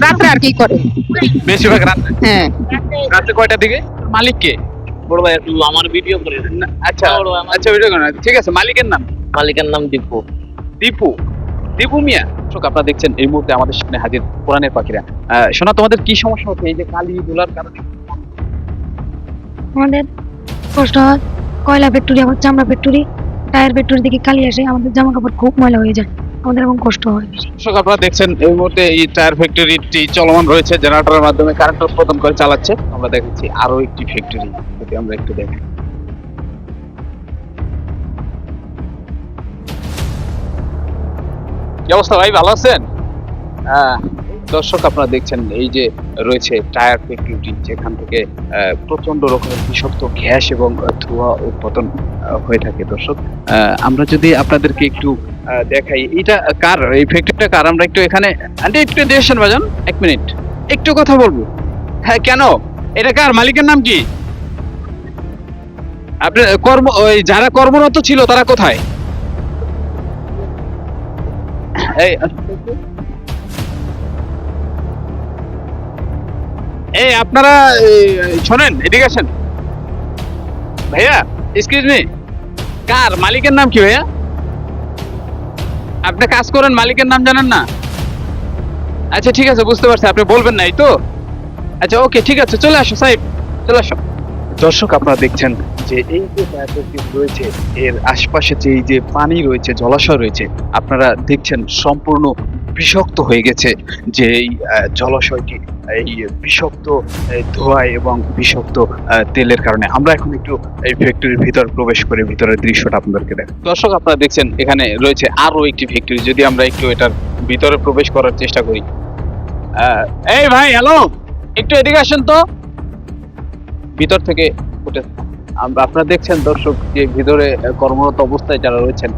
রাত্রে আর কি করে? বেশিরভাগ রাত্রে। হ্যাঁ। রাত্রে কয়টার দিকে? মালিক কে? বড় ভাই একটু আমার ভিডিও করে দেন। আচ্ছা বড় ভাই, আমার আচ্ছা, ভিডিও করেন। ঠিক আছে, মালিকের নাম? মালিকের নাম দীপু। দীপু। দীপু মিয়া। দর্শক, আপনারা দেখছেন এই মুহূর্তে আমাদের সামনে হাজির কোরআনের পাখিরা। শোনা, তোমাদের কি সমস্যা হচ্ছে এই যে কালি ধুলার কারণে? আমাদের কষ্ট হয়, কয়লা ফ্যাক্টরি, আবার চামড়া ফ্যাক্টরি, টায়ার ফ্যাক্টরি থেকে কালি আসে, আমাদের জামা কাপড় খুব ময়লা হয়ে যায়, আমাদের এবং কষ্ট হয় বেশি। দর্শক, আপনারা দেখছেন এই মুহূর্তে এই টায়ার ফ্যাক্টরিটি চলমান রয়েছে, জেনারেটরের মাধ্যমে কারেন্ট উৎপাদন করে চালাচ্ছে। আমরা দেখাচ্ছি আরো একটি ফ্যাক্টরি, যদি আমরা একটু দেখি। কি অবস্থা ভাই, ভালো আছেন? দর্শক, আপনারা দেখছেন এই যে রয়েছে টায়ার ফ্যাক্টরি, যেখান থেকে প্রচন্ড রকমের বিষাক্ত গ্যাস এবং ধোঁয়া উৎপাদন হয়ে থাকে। দর্শক, আমরা যদি আপনাদেরকে একটু দেখাই, এটা কার, এই ফ্যাক্টরিটা কার, আমরা একটু এখানে আন্টি একটু দেখছেন বাজান, এক মিনিট একটু কথা বলবো। হ্যাঁ, কেন, এটা কার, মালিকের নাম কি? আপনার ওই যারা কর্মরত ছিল তারা কোথায়? এই এই আপনারা শোনেন, এদিকে আসেন ভাইয়া, এক্সকিউজ মি, কার, মালিকের নাম কি ভাইয়া? আপনি কাজ করেন, মালিকের নাম জানেন না? আচ্ছা ঠিক আছে, বুঝতে পারছি, আপনি বলবেন না, এই তো। আচ্ছা ওকে, ঠিক আছে, চলে আসো সাহেব, চলে আসো। দর্শক, আপনারা দেখছেন যে এই যে প্রাকৃতিক রয়েছে, এর আশপাশে যে এই যে পানি রয়েছে, জলাশয় রয়েছে, আপনারা দেখছেন সম্পূর্ণ বিষাক্ত হয়ে গেছে। যে এই জলাশয়টি এই বিষাক্ত ধোঁয়ায় এবং বিষাক্ত তেলের কারণে। আমরা এখন একটু এই ফ্যাক্টরির ভিতর প্রবেশ করে ভিতরের দৃশ্যটা আপনাদেরকে দেখ। দর্শক, আপনারা দেখছেন এখানে রয়েছে আরো একটি ফ্যাক্টরি, যদি আমরা একটু এটার ভিতরে প্রবেশ করার চেষ্টা করি। এই ভাই, হ্যালো, একটু এদিকে আসেন তো। ভিতর থেকে উঠে আপনারা দেখছেন দর্শক, যে ভিতরে কর্মরত অবস্থায় যারা রয়েছেন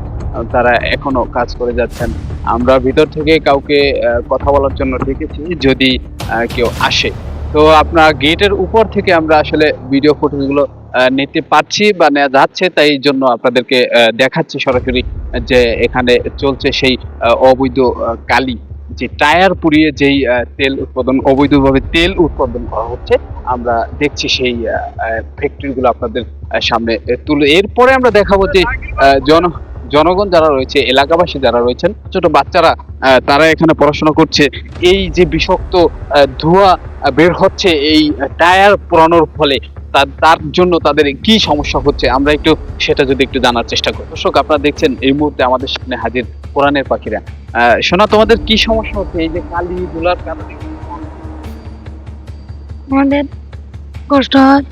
তারা এখনো কাজ করে যাচ্ছেন। আমরা ভিতর থেকে কাউকে কথা বলার জন্য ডেকেছি, যদি কেউ আসে। তো আপনার গেটের উপর থেকে আমরা আসলে ভিডিও ফুটেজগুলো নিতে পারছি বা নেওয়া যাচ্ছে, তাই জন্য আপনাদেরকে দেখাচ্ছি সরাসরি যে এখানে চলছে সেই অবৈধ কালি, যে টায়ার পুড়িয়ে যেই তেল উৎপাদন, অবৈধভাবে তেল উৎপাদন করা হচ্ছে, আমরা দেখছি সেই ফ্যাক্টরিগুলো আপনাদের সামনে তুলে। এরপরে আমরা দেখাবো যে জনগণ যারা রয়েছে, এলাকাবাসী যারা রয়েছেন, ছোট বাচ্চারা, তারা এখানে পড়াশোনা করছে। এই যে বিষাক্ত ধোঁয়া বের হচ্ছে এই টায়ার পোড়ানোর ফলে, তার জন্য তাদের কি সমস্যা হচ্ছে, আমরা একটু সেটা যদি একটু জানার চেষ্টা করি। দর্শক, আপনারা দেখছেন এই মুহূর্তে আমাদের সামনে হাজির কোরআনের পাখিরা। শোনা, তোমাদের কি সমস্যা হচ্ছে এই যে কালি ধুলার কারণে? আমাদের কষ্ট হয়,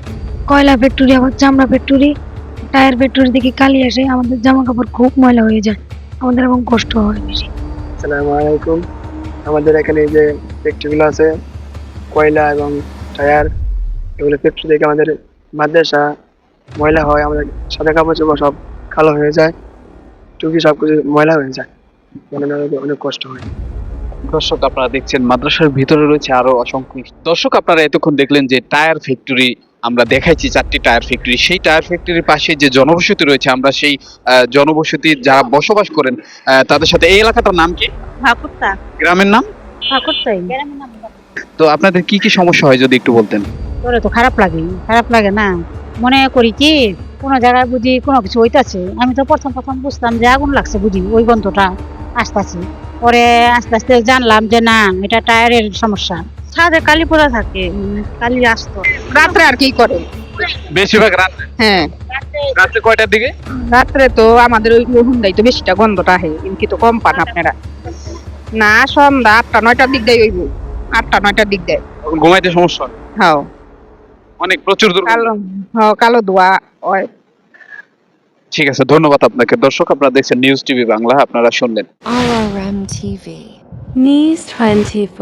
কয়লা ফ্যাক্টরি, আবার চামড়া ফ্যাক্টরি, টায়ার ফ্যাক্টরি থেকে কালি আসে, আমাদের জামা কাপড় খুব ময়লা হয়ে যায়, আমাদের এবং কষ্ট হয় বেশি। আসসালামু আলাইকুম। আমাদের এখানে যে ফ্যাক্টরিগুলো আছে, কয়লা এবং টায়ার, এগুলো ফ্যাক্টরি থেকে আমাদের মাদ্রাসা ময়লা হয়, আমাদের সাদা কাপড় চোপড় সব কালো হয়ে যায়, টুপি সব কিছু ময়লা হয়ে যায়, মানে অনেক কষ্ট হয়। দর্শক, আপনারা দেখছেন মাদ্রাসার ভিতরে রয়েছে আরো অসংখ্য। দর্শক, আপনারা এতক্ষণ দেখলেন যে টায়ার ফ্যাক্টরি, আমরা দেখাইছি 4টি টায়ার ফ্যাক্টরি। সেই টায়ার ফ্যাক্টরির পাশে যে জনবসতি রয়েছে, আমরা সেই জনবসতি যারা বসবাস করেন তাদের সাথে। এই এলাকাটার নাম কি? ঠাকুরতা। গ্রামের নাম? ঠাকুরতাই। তো আপনাদের কি কি সমস্যা হয় যদি একটু বলতেন। তোরে তো খারাপ লাগে না, মনে করি কি কোনো জায়গায় বুঝি কোনো কিছু হইতাছে, আমি তো প্রথম বুঝতাম যে আগুন লাগছে, বুঝি ওই গন্ধটা আসতেছে, পরে আস্তে আস্তে জানলাম যে না, এটা টায়ারের সমস্যা। ছাদে কালি পোড়া থাকে, কালি আসতো। রাত্রে আর কি করে? বেশিরভাগ রাত্রে। হ্যাঁ। রাত্রে কয়টার দিকে? রাত্রে তো আমাদের ওই হুন্ডাই তো বেশিটা গন্ধটা আহে, কিন্তু তো কম পান আপনারা। না, সন্ধ্যা 8টা-9টার দিক দেয় হইব, 8টা-9টার দিক দেয়। তখন ঘুমাইতে সমস্যা হয়? হ্যাঁ। অনেক প্রচুর দুর্গন্ধ। কালো ধোয়া হয়। ঠিক আছে, ধন্যবাদ আপনাকে। দর্শক, আপনারা দেখছেন নিউজ টিভি বাংলা, আপনারা শুনলেন RRM TV News 24